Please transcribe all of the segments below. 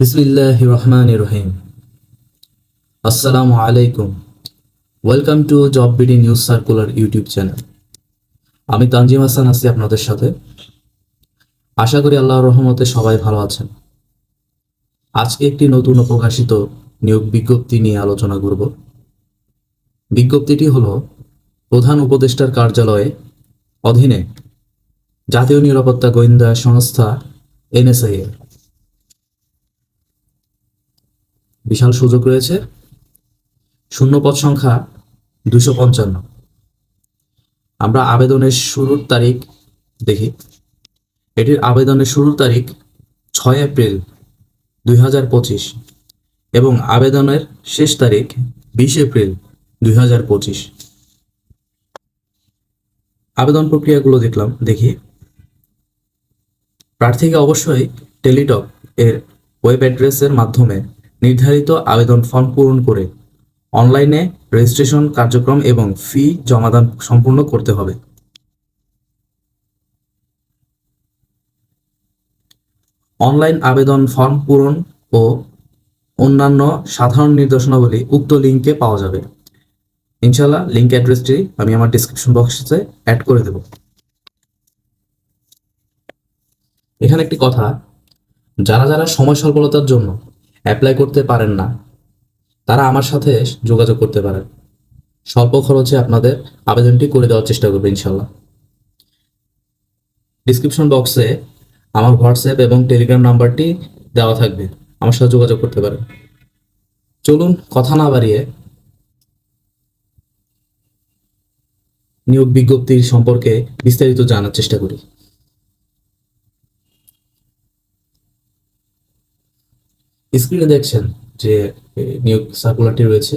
বিসমিল্লাহির রহমানির রহিম। আসসালামু আলাইকুম। Welcome to job BD news circular YouTube channel. আমি তানজিম হাসান আছি আপনাদের সাথে। আশা করি আল্লাহর রহমতে সবাই ভালো আছেন। আজকে একটি নতুন ও প্রকাশিত নিয়োগ বিজ্ঞপ্তি নিয়ে আলোচনা করব। বিজ্ঞপ্তিটি হলো প্রধান উপদেষ্টার কার্যালয়ে অধীনে জাতীয় নিরাপত্তা গোয়েন্দা সংস্থা এনএসআই এর বিশাল সুযোগ রয়েছে। শূন্যপদ সংখ্যা 255। আমরা আবেদনের শুরুর তারিখ দেখি। এটির আবেদনের শুরুর তারিখ 6 এপ্রিল 2025 এবং আবেদনের শেষ তারিখ 20 এপ্রিল 2025। আবেদন প্রক্রিয়াগুলো দেখি। প্রার্থীকে অবশ্যই টেলিটক এর ওয়েব অ্যাড্রেসের মাধ্যমে নির্ধারিত আবেদন ফর্ম পূরণ করে অনলাইনে রেজিস্ট্রেশন কার্যক্রম এবং ফি জমাদান সম্পূর্ণ করতে হবে। অনলাইন আবেদন ফর্ম পূরণ ও অন্যান্য সাধারণ নির্দেশনাবলী উক্ত লিঙ্কে পাওয়া যাবে। ইনশাআল্লাহ লিঙ্ক অ্যাড্রেসটি আমি আমার ডিসক্রিপশন বক্সে অ্যাড করে দেব। এখানে একটি কথা, যারা সময় স্বল্পতার জন্য অ্যাপ্লাই করতে পারেন না তারা আমার সাথে যোগাযোগ করতে পারেন। স্বল্প খরচে আপনাদের আবেদনটি করে দেওয়ার চেষ্টা করবে ইনশাআল্লাহ। ডিসক্রিপশন বক্সে আমার হোয়াটসঅ্যাপ এবং টেলিগ্রাম নাম্বারটি দেওয়া থাকবে, আমার সাথে যোগাযোগ করতে পারেন। চলুন কথা না বাড়িয়ে নিয়োগ বিজ্ঞপ্তির সম্পর্কে বিস্তারিত জানার চেষ্টা করি। স্ক্রিনে দেখছেন যে নিয়োগ সার্কুলারটি রয়েছে।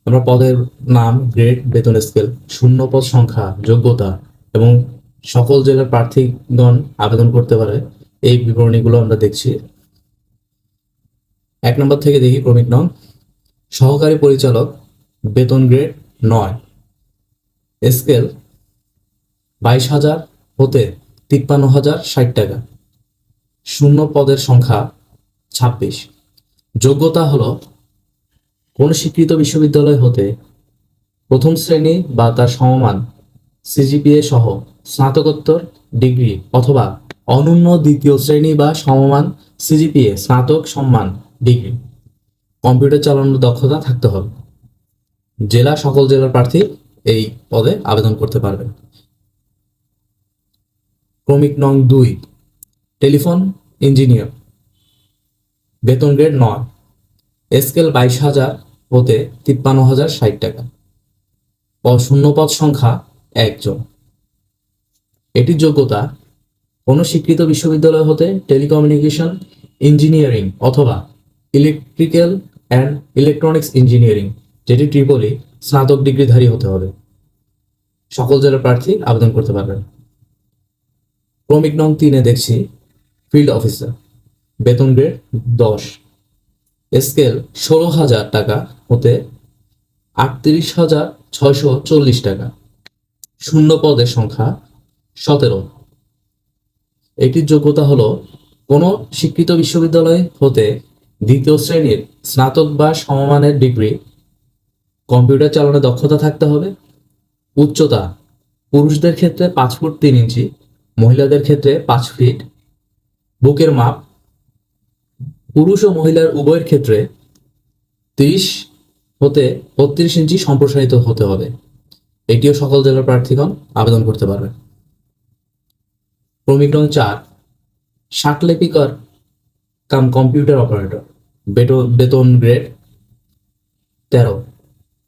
আমরা পদের নাম, গ্রেড, বেতন স্কেল, শূন্যপদ সংখ্যা, যোগ্যতা এবং সকল জেলার প্রার্থীগণ আবেদন করতে পারে এই বিবরণীগুলো আমরা দেখছি। 1 নম্বর থেকে দেখি। ক্রমিক নং সহকারী পরিচালক, বেতন গ্রেড 9, স্কেল 22,000 হতে 53,060 টাকা, শূন্য পদের সংখ্যা 26। যোগ্যতা হলো কোন স্বীকৃত বিশ্ববিদ্যালয় হতে প্রথম শ্রেণী বা তার সমমান সিজিপিএ সহ স্নাতকোত্তর ডিগ্রি অথবা অনন্য দ্বিতীয় শ্রেণী বা সমমান সিজিপিএ স্নাতক সম্মান ডিগ্রি, কম্পিউটার চালানোর দক্ষতা থাকতে হবে। সকল জেলার প্রার্থী এই পদে আবেদন করতে পারবেন। ক্রমিক নং 2 টেলিফোন ইঞ্জিনিয়ার, বেতন গ্রেড 9, স্কেল 22,000 হতে 53,060 টাকা, শূন্যপদ সংখ্যা 1 জন। এটির যোগ্যতা কোনো স্বীকৃত বিশ্ববিদ্যালয় হতে টেলিকমিউনিকেশন ইঞ্জিনিয়ারিং অথবা ইলেকট্রিক্যাল অ্যান্ড ইলেকট্রনিক্স ইঞ্জিনিয়ারিং, যেটি ট্রিপলি স্নাতক ডিগ্রিধারী হতে হবে। সকল জেলার প্রার্থী আবেদন করতে পারবেন। ক্রমিক নং 3 দেখছি ফিল্ড অফিসার, বেতন গ্রেড 10, স্কেল 16,000 টাকা হতে 38,640 টাকা, শূন্য পদের সংখ্যা 17। এটির যোগ্যতা হলো কোনো স্বীকৃত বিশ্ববিদ্যালয় হতে দ্বিতীয় শ্রেণীর স্নাতক বা সমমানের ডিগ্রি, কম্পিউটার চালানোর দক্ষতা থাকতে হবে। উচ্চতা পুরুষদের ক্ষেত্রে 5 ফুট 3 ইঞ্চি, মহিলাদের ক্ষেত্রে 5 ফিট। বুকের মাপ পুরুষ ও মহিলার উভয়ের ক্ষেত্রে 30 হতে 32 ইঞ্চি সম্প্রসারিত হতে হবে। এটিও সকল জেলার প্রার্থীগণ আবেদন করতে পারবেন। ক্রমিক নং 4 শাকলিপিকার কাম কম্পিউটার অপারেটর, বেতন গ্রেড 13,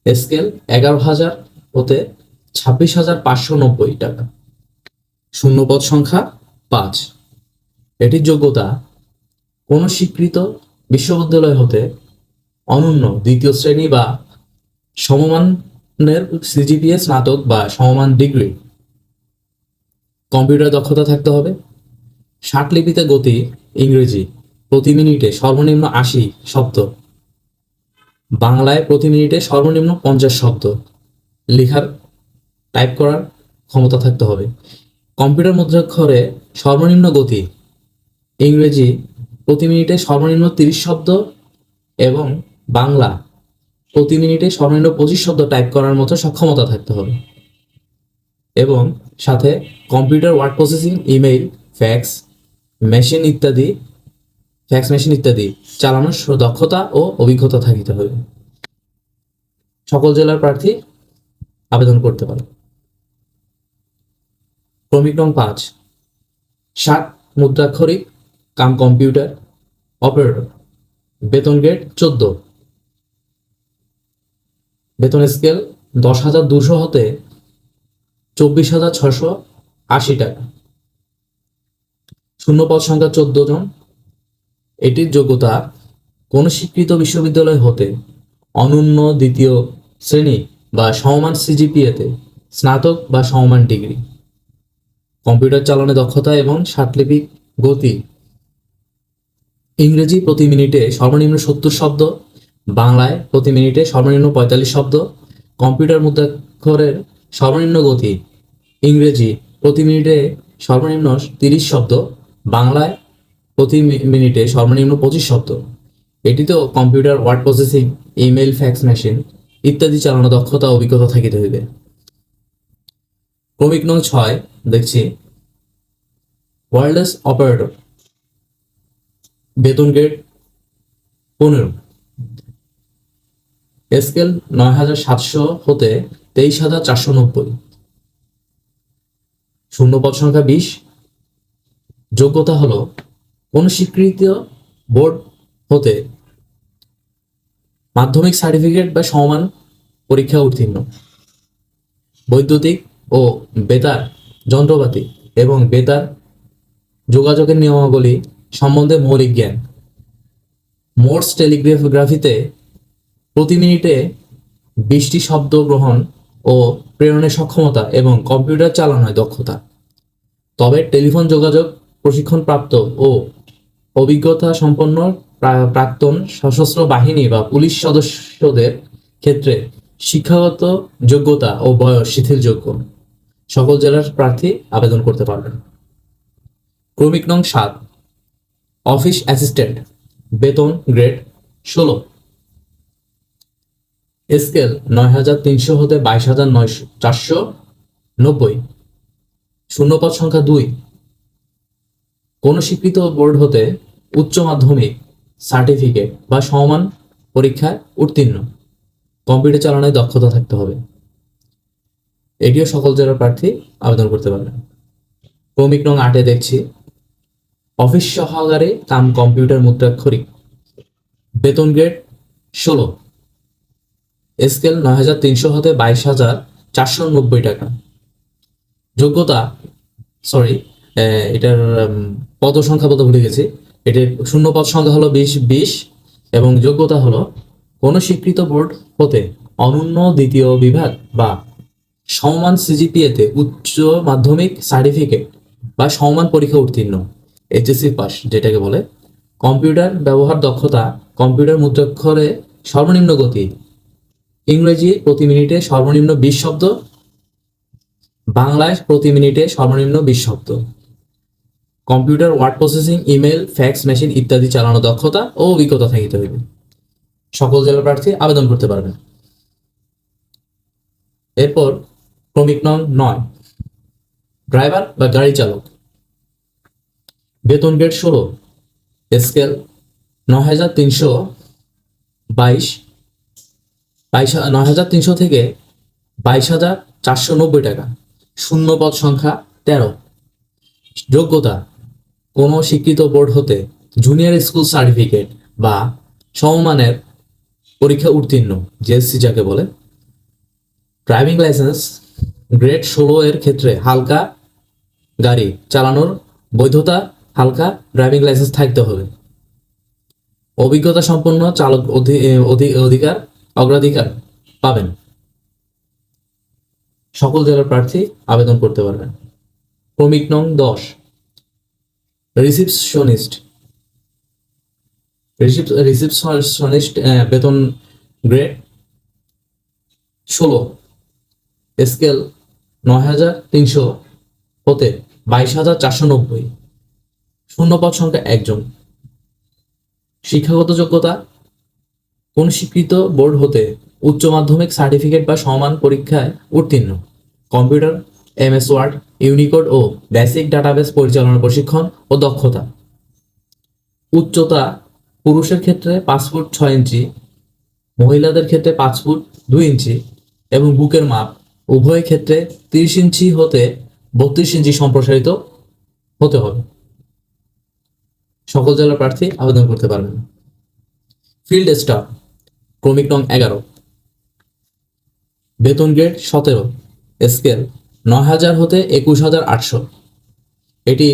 স্কেল 11,000 হতে 26,590 টাকা, শূন্যপদ সংখ্যা 5। এটির যোগ্যতা কোন স্বীকৃত বিশ্ববিদ্যালয় হতে অনন্য দ্বিতীয় শ্রেণী বা সমমানের সিজিপিএ স্নাতক বা সমমান ডিগ্রি, কম্পিউটার দক্ষতা থাকতে হবে। ষাটলিপিতে গতি ইংরেজি প্রতি মিনিটে সর্বনিম্ন 80 শব্দ, বাংলায় প্রতি মিনিটে সর্বনিম্ন 50 শব্দ টাইপ করার ক্ষমতা থাকতে হবে। কম্পিউটার মুদ্রাক্ষরে সর্বনিম্ন গতি ইংরেজি প্রতি মিনিটে সর্বনিম্ন 30 শব্দ এবং বাংলা প্রতি মিনিটে সর্বনিম্ন 25 শব্দ টাইপ করার মতো সক্ষমতা থাকতে হবে, এবং সাথে computer word processing, email, fax machine ইত্যাদি চালানোর দক্ষতা ও অভিজ্ঞতা থাকিতে হবে। সকল জেলার প্রার্থী আবেদন করতে পারে। ক্রমিক নং 5, 60 মুদ্রাক্ষরিক কাম কম্পিউটার অপারেটর, বেতন গ্রেড 14, বেতন স্কেল 10,200 হতে 24,680 টাকা, শূন্যপদ সংখ্যা 14 জন। এটির যোগ্যতা কোনো স্বীকৃত বিশ্ববিদ্যালয় হতে অনন্য দ্বিতীয় শ্রেণী বা সমমান সিজিপিএতে স্নাতক বা সমমান ডিগ্রি, কম্পিউটার চালানো দক্ষতা এবং ষাটলিপিক গতি, ইংরেজি প্রতি মিনিটে সর্বনিম্ন 70 শব্দ, বাংলায় প্রতি মিনিটে সর্বনিম্ন 45 শব্দ, কম্পিউটার মুদ্রাক্ষরের সর্বনিম্ন গতি ইংরেজি প্রতি মিনিটে সর্বনিম্ন 30 শব্দ, বাংলায় প্রতি মিনিটে সর্বনিম্ন 25 শব্দ। এটিতেও computer word processing, email, fax machine ইত্যাদি চালানো দক্ষতা অভিজ্ঞতা থাকিতে হইবে। ক্রমিক নং 6 দেখছি ওয়্যারলেস অপারেটর, বেতন গ্রেড 15, স্কেল 9,700 হতে 23,490, শূন্যপদ সংখ্যা 20, যোগ্যতা হলো কোনো স্বীকৃত বোর্ড হতে মাধ্যমিক সার্টিফিকেট বা সমান পরীক্ষা উত্তীর্ণ, বৈদ্যুতিক ও বেতার যন্ত্রপাতি এবং বেতার যোগাযোগের নিয়মাবলী সম্বন্ধে মৌলিক জ্ঞান, মোর্স টেলিগ্রাফিতে প্রতি মিনিটে 20টি শব্দ গ্রহণ ও প্রেরণের সক্ষমতা এবং কম্পিউটার চালানোয় দক্ষতা। তবে টেলিফোন যোগাযোগ প্রশিক্ষণপ্রাপ্ত ও অভিজ্ঞতা সম্পন্ন প্রাক্তন সশস্ত্র বাহিনী বা পুলিশ সদস্যদের ক্ষেত্রে শিক্ষাগত যোগ্যতা ও বয়স শিথিলযোগ্য। সকল জেলার প্রার্থী আবেদন করতে পারবেন। ক্রমিক নং 7, অফিস অ্যাসিস্ট্যান্ট, বেতন গ্রেড 16, স্কেল 9,300 হতে 22,490, শূন্যপদ সংখ্যা 2, কোনো স্বীকৃত বোর্ড হতে উচ্চ মাধ্যমিক সার্টিফিকেট বা সমমান পরীক্ষায় উত্তীর্ণ, কম্পিউটার চালানোয় দক্ষতা থাকতে হবে। এটিও সকল জেলার প্রার্থী আবেদন করতে পারবেন। ক্রমিক নং 8 দেখছি অফিস সহকারী কাম কম্পিউটার মুদ্রাক্ষরিক, বেতন গ্রেড 16, স্কেল 9,300 হতে 22,490 টাকা, যোগ্যতা এটার পদ সংখ্যা বলতে ভুলে গেছি। এটির শূন্যপদ সংখ্যা হলো 20 এবং যোগ্যতা হলো কোনো স্বীকৃত বোর্ড হতে অনন্য দ্বিতীয় বিভাগ বা সমমান সিজিপিএতে উচ্চ মাধ্যমিক সার্টিফিকেট বা সমমান পরীক্ষা উত্তীর্ণ, এইচএসসি পাস যেটাকে বলে, কম্পিউটার ব্যবহার দক্ষতা, কম্পিউটার মুদ্রাক্ষরে সর্বনিম্ন গতি ইংরেজি প্রতি মিনিটে সর্বনিম্ন 20 শব্দ, বাংলায় প্রতি মিনিটে সর্বনিম্ন 20 শব্দ, computer word processing, email, fax machine ইত্যাদি চালানো দক্ষতা ও অভিজ্ঞতা থাকিতে হইবে। সকল জেলার প্রার্থী আবেদন করতে পারবেন। এরপর ক্রমিক নং 9, ড্রাইভার বা গাড়ি চালক, বেতন গ্রেড 16, স্কেল 9,300 থেকে 22,490 টাকা, শূন্যপদ সংখ্যা 13, যোগ্যতা কোনো স্বীকৃত বোর্ড হতে জুনিয়র স্কুল সার্টিফিকেট বা সমমানের পরীক্ষা উত্তীর্ণ, জেএসসি যাকে বলে, ড্রাইভিং লাইসেন্স গ্রেড 16 এর ক্ষেত্রে হালকা গাড়ি চালানোর বৈধতা হালকা ড্রাইভিং লাইসেন্স থাকতে হবে, অভিজ্ঞতা সম্পন্ন চালক অগ্রাধিকার পাবেন। সকল জেলার প্রার্থী আবেদন করতে পারবেন। ক্রমিক নং 10, রিসিপশনিস্ট, বেতন গ্রেড 16, স্কেল 9,300 হতে 22,490, শূন্যপদ সংখ্যা একজন। শিক্ষাগত যোগ্যতা কোন স্বীকৃত বোর্ড হতে উচ্চ মাধ্যমিক সার্টিফিকেট বা সমান পরীক্ষায় উত্তীর্ণ। কম্পিউটার, MS ওয়ার্ড, ইউনিকোড ও বেসিক ডাটাবেস পরিচালনার প্রশিক্ষণ ও দক্ষতা। উচ্চতা পুরুষের ক্ষেত্রে 5 ফুট 6 ইঞ্চি, মহিলাদের ক্ষেত্রে 5 ফুট 2 ইঞ্চি এবং বুকের মাপ উভয় ক্ষেত্রে 30 ইঞ্চি হতে 32 ইঞ্চি সম্প্রসারিত হতে হবে। সকল জেলার প্রার্থী আবেদন করতে পারবেন। ফিল্ড স্টাফ ক্রমিক নং 11, বেতন গ্রেড 17, স্কেল 9000 হতে 21800। এটি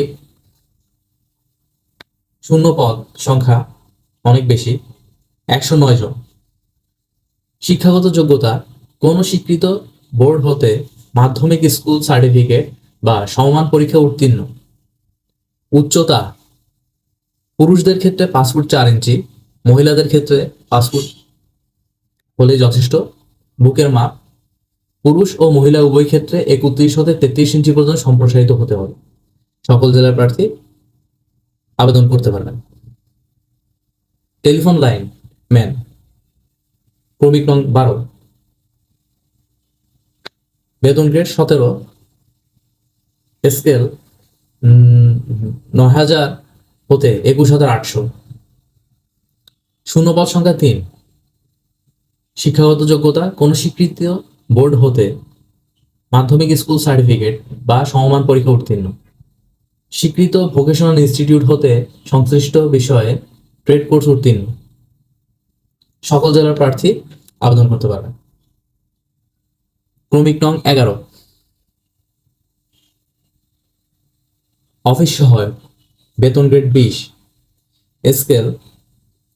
শূন্য পদ সংখ্যা অনেক বেশি, 109 জন। শিক্ষাগত যোগ্যতা কোন স্বীকৃত বোর্ড হতে মাধ্যমিক স্কুল সার্টিফিকেট বা সমমান পরীক্ষা উত্তীর্ণ। উচ্চতা পুরুষদের ক্ষেত্রে 5 ফুট 4 ইঞ্চি, মহিলাদের ক্ষেত্রে 5 ফুট হলেই যথেষ্ট। বুকের মাপ পুরুষ ও মহিলা উভয় ক্ষেত্রে 31 হতে 33 ইঞ্চি পর্যন্ত সম্প্রসারিত হতে হবে। সকল জেলার প্রার্থী আবেদন করতে পারবেন। টেলিফোন লাইন ম্যান ক্রমিক নং 12, বেতন গ্রেড 17, স্কেল 9000 হতে 21800। শূন্যপদ সংখ্যা 3। শিক্ষাগত যোগ্যতা কোন স্বীকৃত বোর্ড হতে মাধ্যমিক স্কুল সার্টিফিকেট বা সমমান পরীক্ষা উত্তীর্ণ। স্বীকৃত ভোকেশনাল ইনস্টিটিউট হতে সংশ্লিষ্ট বিষয়ে ট্রেড কোর্স উত্তীর্ণ। সকল জেলার প্রার্থী আবেদন করতে পারবেন। ক্রমিক নং 11, অফিস সহায়ক, বেতন গ্রেড 20, স্কেল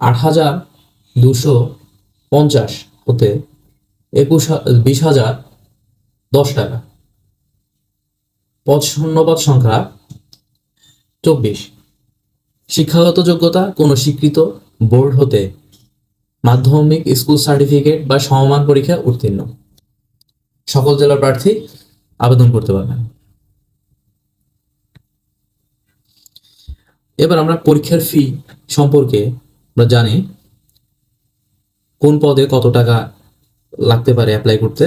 8250 হতে 20,010 টাকা। শূন্যপদ সংখ্যা 24। শিক্ষাগত যোগ্যতা কোন স্বীকৃত বোর্ড হতে মাধ্যমিক স্কুল সার্টিফিকেট বা সমমান পরীক্ষা উত্তীর্ণ। সকল জেলার প্রার্থী আবেদন করতে পারবেন। এবার আমরা পরীক্ষার ফি সম্পর্কে আমরা জানি কোন পদে কত টাকা লাগতে পারে অ্যাপ্লাই করতে।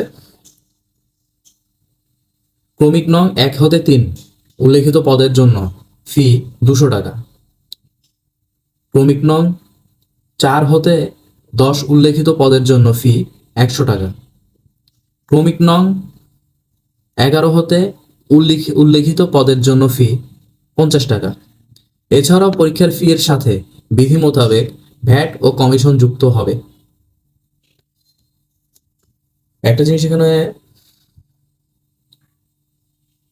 ক্রমিক নং 1 হতে 3 উল্লেখিত পদের জন্য ফি 200 টাকা। ক্রমিক নং 4 হতে 10 উল্লেখিত পদের জন্য ফি 100 টাকা। ক্রমিক নং 11 হতে উল্লেখিত পদের জন্য ফি 50 টাকা। এছাড়াও পরীক্ষার ফি এর সাথে বিধি মোতাবেক ভ্যাট ও কমিশন যুক্ত হবে। একটা জিনিস এখানে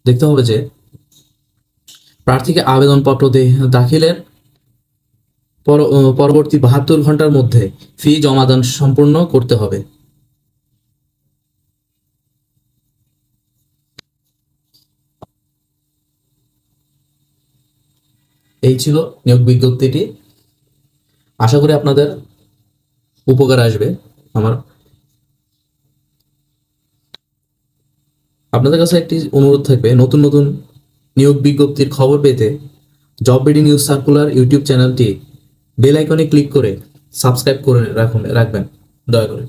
দেখতে হবে যে প্রার্থীকে আবেদনপত্র দাখিলের পরবর্তী 72 ঘন্টার মধ্যে ফি জমাদান সম্পূর্ণ করতে হবে। এই ছিল নিয়োগ বিজ্ঞপ্তিটি। আশা করি আপনাদের উপকার আসবে। আপনাদের কাছে একটি অনুরোধ থাকবে, নতুন নতুন নিয়োগ বিজ্ঞপ্তির খবর পেতে job BD news circular YouTube চ্যানেলটি বেল আইকনে ক্লিক করে সাবস্ক্রাইব করে রাখবেন দয়া করে।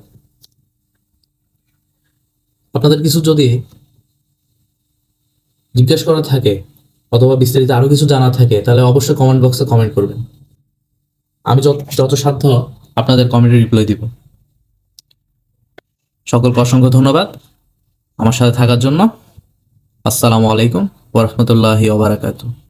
আপনাদের কিছু যদি জিজ্ঞেস করা থাকে অথবা বিস্তারিত আরো কিছু জানা থাকে তাহলে অবশ্যই কমেন্ট বক্সে কমেন্ট করবেন। আমি যত সাধ্য আপনাদের কমেন্টে রিপ্লাই দিব। সকলকে অসংখ্য ধন্যবাদ আমার সাথে থাকার জন্য। আসসালামু আলাইকুম ওয়া রাহমাতুল্লাহি ওয়া বারাকাতুহু।